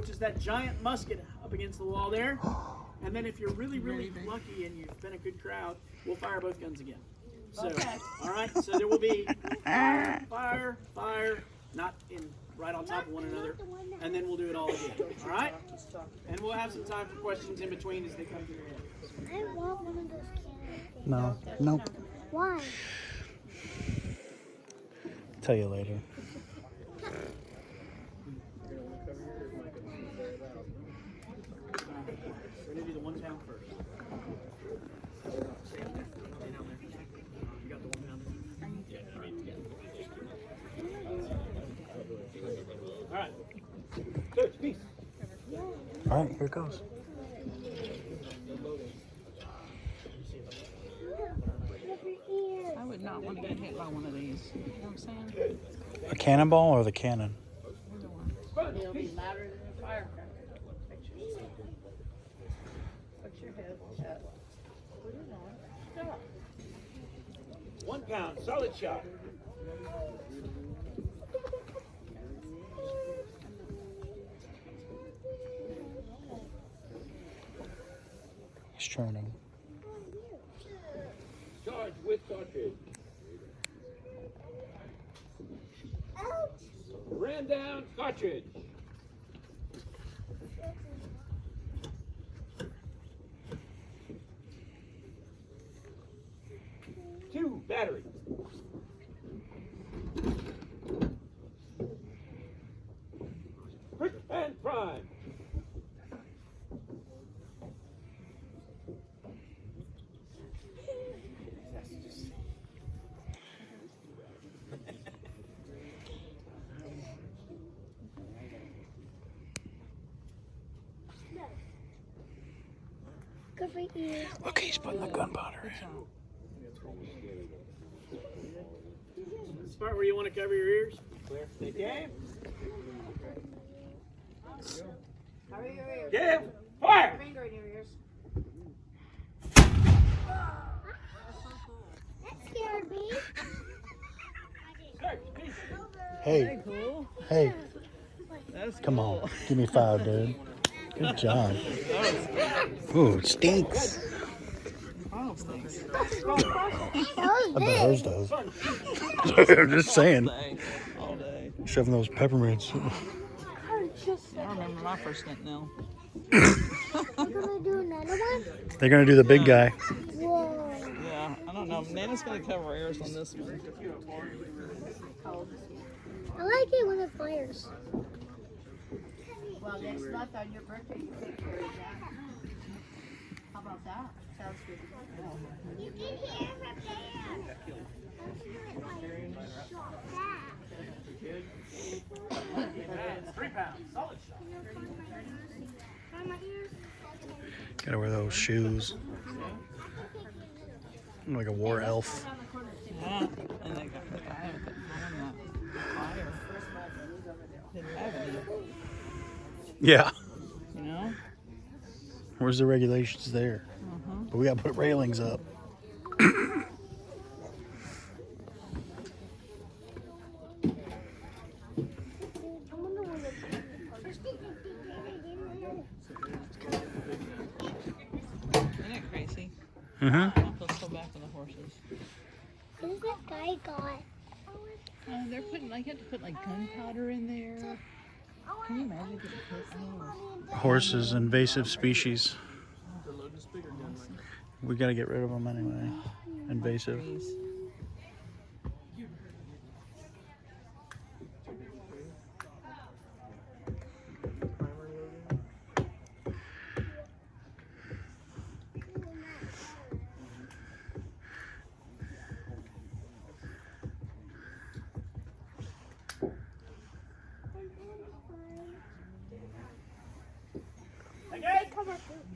which is that giant musket up against the wall there. And then if you're really, really lucky and you've been a good crowd, we'll fire both guns again. So, okay. All right, so there will be fire, fire, fire, not in right on top of one another, and then we'll do it all again. All right? And we'll have some time for questions in between as they come to your head. I want one of those cannons. No. Nope. Why? Tell you later. We're going to do the 1 pound first. Stay down there. You got the 1 pound? Yeah, all right. Yeah. All right. Coach, peace. All right, here it goes. I would not want to get hit by one of these. You know what I'm saying? A cannonball or the cannon? It'll be louder than a firecracker. Put your head up. Put it on. Stop. 1 pound, solid shot. He's turning. Charge with cartridge. Ran down cartridge. Two battery. Quick and prime. Good for you. Look, he's putting the gunpowder in. This part where you want to cover your ears. Clear. Stay game. Cover your ears. Give. Fire. Finger in your ears. That scared me. Hey, Cool. hey, That's come on. Give me 5, dude. Good job. Ooh, it stinks. Oh, thanks. I bet hers does. I'm just saying. All day. Shoving those peppermints. I remember my first scent now. I'm gonna do another one. They're going to do the big guy. Whoa. Yeah, I don't know. Nana's going to cover her ears on this one. I like it when it fires. Well, next month on your birthday, you take care of that. How about that? Sounds good. You can hear from there. 3 pounds, solid shot. Gotta wear those shoes. I'm like a war elf. Yeah, and they got the guy with the fire. Didn't have any, Yeah. you know? Where's the regulations there? But we gotta put railings up. Isn't it crazy? Mm-hmm. I feel so bad for the horses. Who's that guy got? They're putting, like, you have to put, like, gunpowder in there. Can you imagine getting hit? Oh. Horses, invasive species. We gotta get rid of them anyway. Invasive. Trees.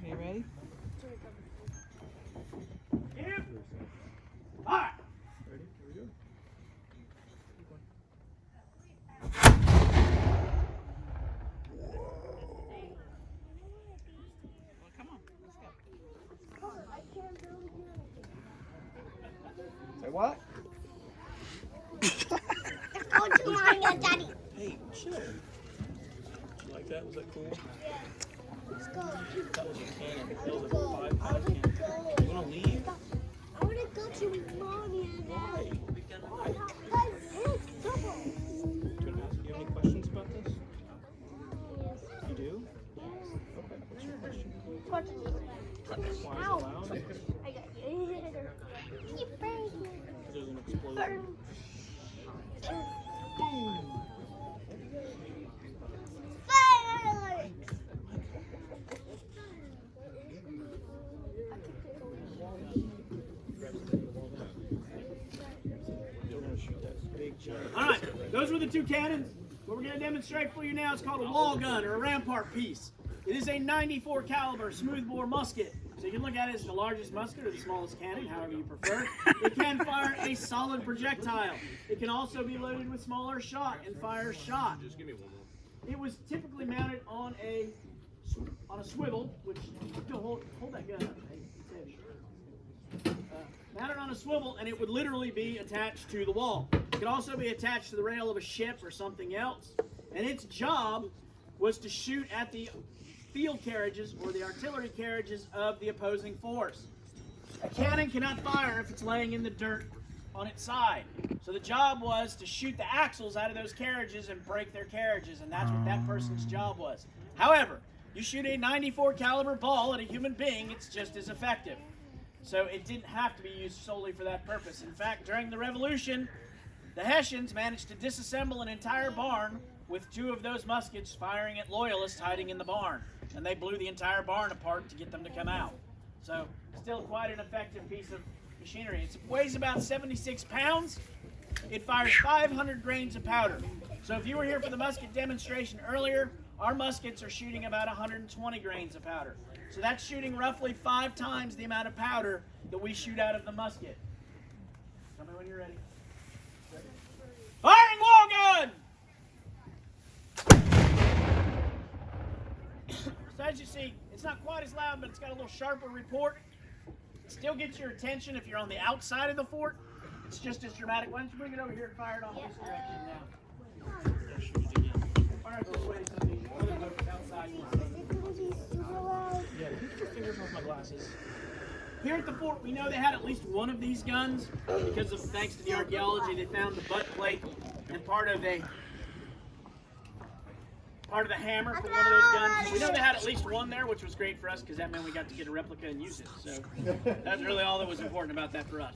You ready? Give. Fire. Well, come on. Let's go. Say what? Oh, Daddy. Hey, chill. You like that? Was that cool? Let's go. That was a cannon. That was a Go. 5-pound cannon. You want to leave? I want to go to mommy and Why? Why? Guys, it's trouble. Do you have any questions about this? Yes. You do? Okay. What's your question? Why is it Ow. loud? I got you. Keep breaking. There's an explosion. Fireworks. They're going to shoot that big giant. All right, those were the two cannons. What we're going to demonstrate for you now is called a wall gun or a rampart piece. It is a 94 caliber smoothbore musket. So you can look at it as the largest musket or the smallest cannon, however you prefer. It can fire a solid projectile. It can also be loaded with smaller shot and fire shot. Just give me one more. It was typically mounted on a swivel, which hold that gun up. Hey, it's heavy. Mounted on a swivel, and it would literally be attached to the wall. It could also be attached to the rail of a ship or something else. And its job was to shoot at the field carriages or the artillery carriages of the opposing force. A cannon cannot fire if it's laying in the dirt on its side. So the job was to shoot the axles out of those carriages and break their carriages, and that's what that person's job was. However, you shoot a 94 caliber ball at a human being, it's just as effective. So it didn't have to be used solely for that purpose. In fact, during the Revolution, the Hessians managed to disassemble an entire barn with 2 of those muskets firing at loyalists hiding in the barn. And they blew the entire barn apart to get them to come out. So still quite an effective piece of machinery. It weighs about 76 pounds. It fires 500 grains of powder. So if you were here for the musket demonstration earlier, our muskets are shooting about 120 grains of powder. So that's shooting roughly 5 times the amount of powder that we shoot out of the musket. Tell me when you're ready. Firing wall gun! So as you see, it's not quite as loud, but it's got a little sharper report. It still gets your attention if you're on the outside of the fort. It's just as dramatic. Why don't you bring it over here and fire it off this direction now? Fire it this way so the other folks outside can see. Yeah, get your fingers off my glasses. Here at the fort, we know they had at least one of these guns because of, thanks to the archaeology, they found the butt plate and part of the hammer for one of those guns. We know they had at least one there, which was great for us because that meant we got to get a replica and use it. So that's really all that was important about that for us.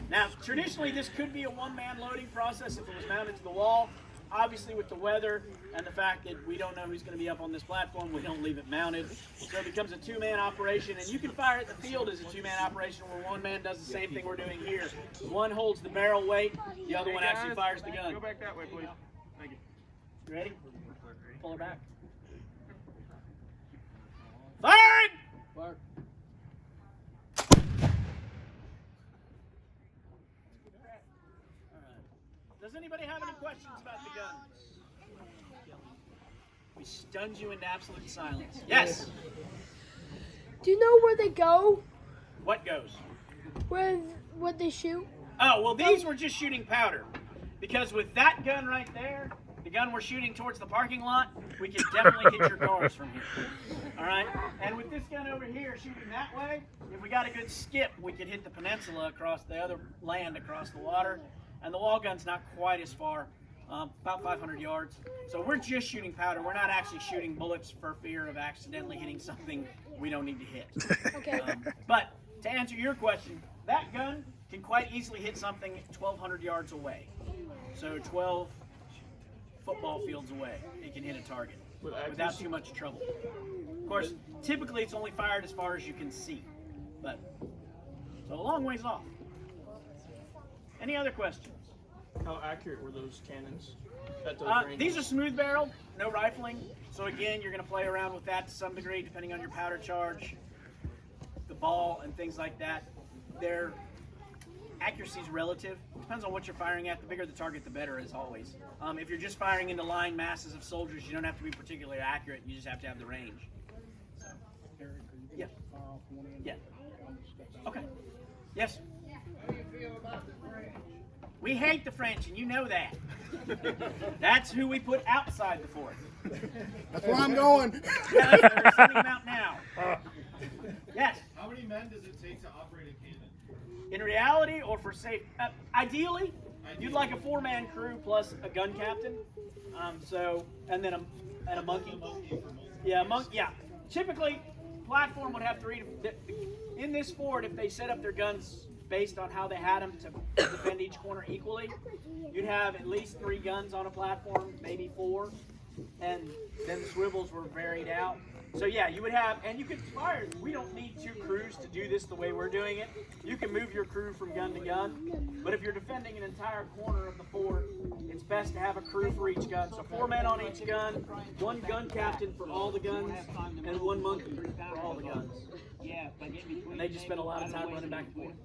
Now, traditionally, this could be a one-man loading process if it was mounted to the wall. Obviously, with the weather and the fact that we don't know who's going to be up on this platform, we don't leave it mounted. So it becomes a 2-man operation, and you can fire it in the field as a 2-man operation where one man does the same thing we're doing here. One holds the barrel weight, the other one actually fires the gun. Go back that way, please. Thank you. You ready? Pull her back. Firing! Fire. Does anybody have any questions about the gun? We stunned you into absolute silence. Yes. Do you know where they go? What goes? Where they shoot? Oh, well, these were just shooting powder. Because with that gun right there, the gun we're shooting towards the parking lot, we can definitely hit your cars from here. All right? And with this gun over here shooting that way, if we got a good skip, we could hit the peninsula across the other land across the water. And the wall gun's not quite as far, about 500 yards. So we're just shooting powder. We're not actually shooting bullets for fear of accidentally hitting something we don't need to hit. Okay. But to answer your question, that gun can quite easily hit something 1,200 yards away. So 12 football fields away, it can hit a target without too much trouble. Of course, typically it's only fired as far as you can see, but so a long ways off. Any other questions? How accurate were those cannons? At those These are smooth barrel, no rifling. So again, you're going to play around with that to some degree, depending on your powder charge, the ball, and things like that. Their accuracy is relative. Depends on what you're firing at. The bigger the target, the better, as always. If you're just firing into line masses of soldiers, you don't have to be particularly accurate. You just have to have the range. So, yeah. Yeah. Okay. Yes. How do you feel about the parade? We hate the French, and you know that. That's who we put outside the fort. That's where I'm going. Yeah, they're sending them out now. Yes. How many men does it take to operate a cannon? In reality, or for safe, ideally, you'd like a 4-man crew plus a gun captain. And then a monkey. Yeah, yeah. Typically, platform would have 3 to. In this fort, if they set up their guns based on how they had them to defend each corner equally, you'd have at least 3 guns on a platform, maybe 4, and then the swivels were varied out. So yeah, you would have, and you could fire. We don't need 2 crews to do this the way we're doing it. You can move your crew from gun to gun, but if you're defending an entire corner of the fort, it's best to have a crew for each gun. So 4 men on each gun, 1 gun captain for all the guns, and 1 monkey for all the guns. And they just spend a lot of time running back and forth.